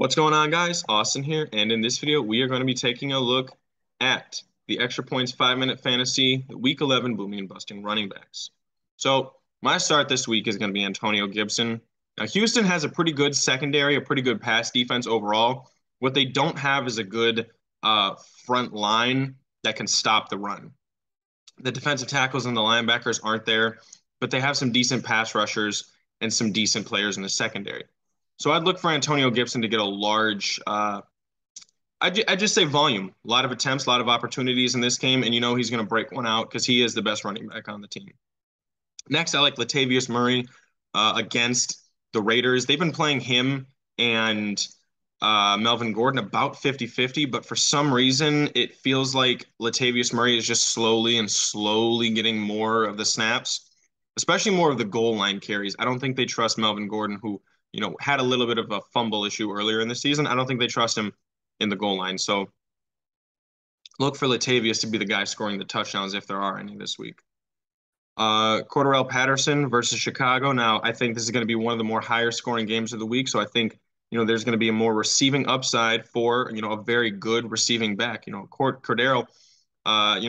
What's going on, guys? Austin here, and in this video, we are going to be taking a look at the Extra Points 5-minute fantasy, the Week 11 booming and busting running backs. So, my start this week is going to be Antonio Gibson. Now, Houston has a pretty good secondary, a pretty good pass defense overall. What they don't have is a good front line that can stop the run. The defensive tackles and the linebackers aren't there, but they have some decent pass rushers and some decent players in the secondary. So I'd look for Antonio Gibson to get a large, I'd just say volume, a lot of attempts, a lot of opportunities in this game, and you know he's going to break one out because he is the best running back on the team. Next, I like Latavius Murray against the Raiders. They've been playing him and Melvin Gordon about 50-50, but for some reason, it feels like Latavius Murray is just slowly getting more of the snaps, especially more of the goal line carries. I don't think they trust Melvin Gordon, who, had a little bit of a fumble issue earlier in the season. I don't think they trust him in the goal line. So look for Latavius to be the guy scoring the touchdowns if there are any this week. Cordarrelle Patterson versus Chicago. Now, I think this is going to be one of the more higher scoring games of the week. So I think, there's going to be a more receiving upside for, a very good receiving back. Cordero,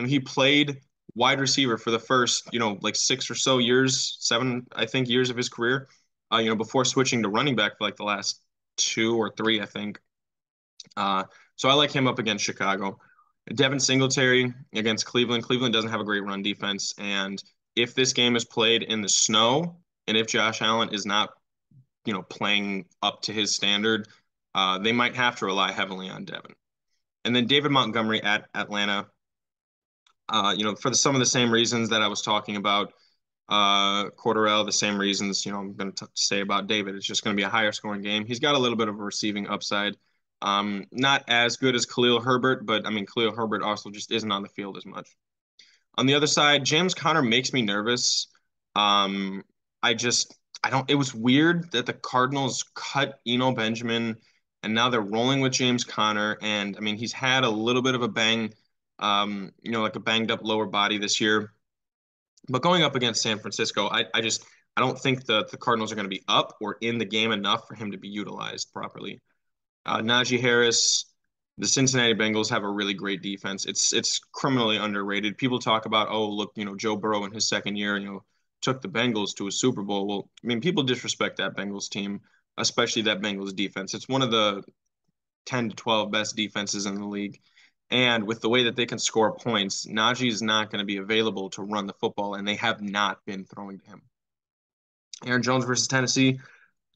he played wide receiver for the first, like 6 or so years, 7, I think, years of his career, before switching to running back for like the last 2 or 3, I think. So I like him up against Chicago. Devin Singletary against Cleveland. Cleveland doesn't have a great run defense. And if this game is played in the snow, and if Josh Allen is not, playing up to his standard, they might have to rely heavily on Devin. And then David Montgomery at Atlanta. For some of the same reasons that I was talking about Cordarrelle, the same reasons, I'm going to say about David. It's just going to be a higher scoring game. He's got a little bit of a receiving upside. Not as good as Khalil Herbert, but I mean, Khalil Herbert also just isn't on the field as much. On the other side, James Conner makes me nervous. Um, I don't, it was weird that the Cardinals cut Eno Benjamin and now they're rolling with James Conner. And I mean, he's had a little bit of a like a banged up lower body this year. But going up against San Francisco, I don't think the Cardinals are going to be up or in the game enough for him to be utilized properly. Najee Harris, the Cincinnati Bengals have a really great defense. It's criminally underrated. People talk about, oh, look, Joe Burrow in his second year, took the Bengals to a Super Bowl. Well, I mean, people disrespect that Bengals team, especially that Bengals defense. It's one of the 10 to 12 best defenses in the league. And with the way that they can score points, Najee is not going to be available to run the football, and they have not been throwing to him. Aaron Jones versus Tennessee.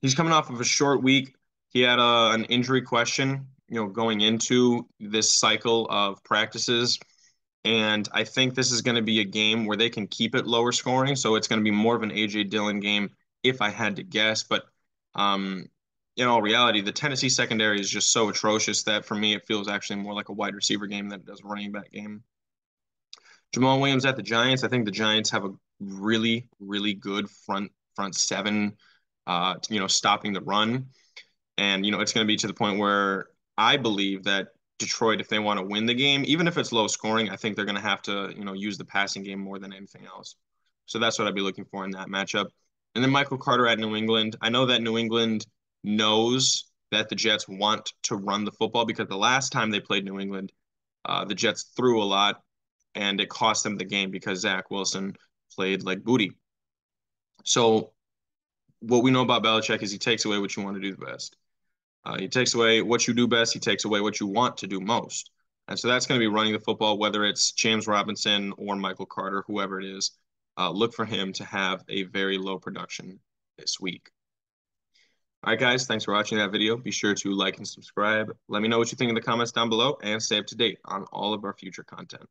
He's coming off of a short week. He had an injury question, going into this cycle of practices. And I think this is going to be a game where they can keep it lower scoring. So it's going to be more of an A.J. Dillon game, if I had to guess. But in all reality, the Tennessee secondary is just so atrocious that for me, it feels actually more like a wide receiver game than it does a running back game. Jamal Williams at the Giants. I think the Giants have a really, really good front seven, stopping the run. And, it's going to be to the point where I believe that Detroit, if they want to win the game, even if it's low scoring, I think they're going to have to, use the passing game more than anything else. So that's what I'd be looking for in that matchup. And then Michael Carter at New England. I know that New England knows that the Jets want to run the football because the last time they played New England, the Jets threw a lot and it cost them the game because Zach Wilson played like booty. So what we know about Belichick is he takes away what you want to do the best. He takes away what you do best. He takes away what you want to do most. And so that's going to be running the football, whether it's James Robinson or Michael Carter, whoever it is. Look for him to have a very low production this week. All right, guys, thanks for watching that video. Be sure to like and subscribe. Let me know what you think in the comments down below and stay up to date on all of our future content.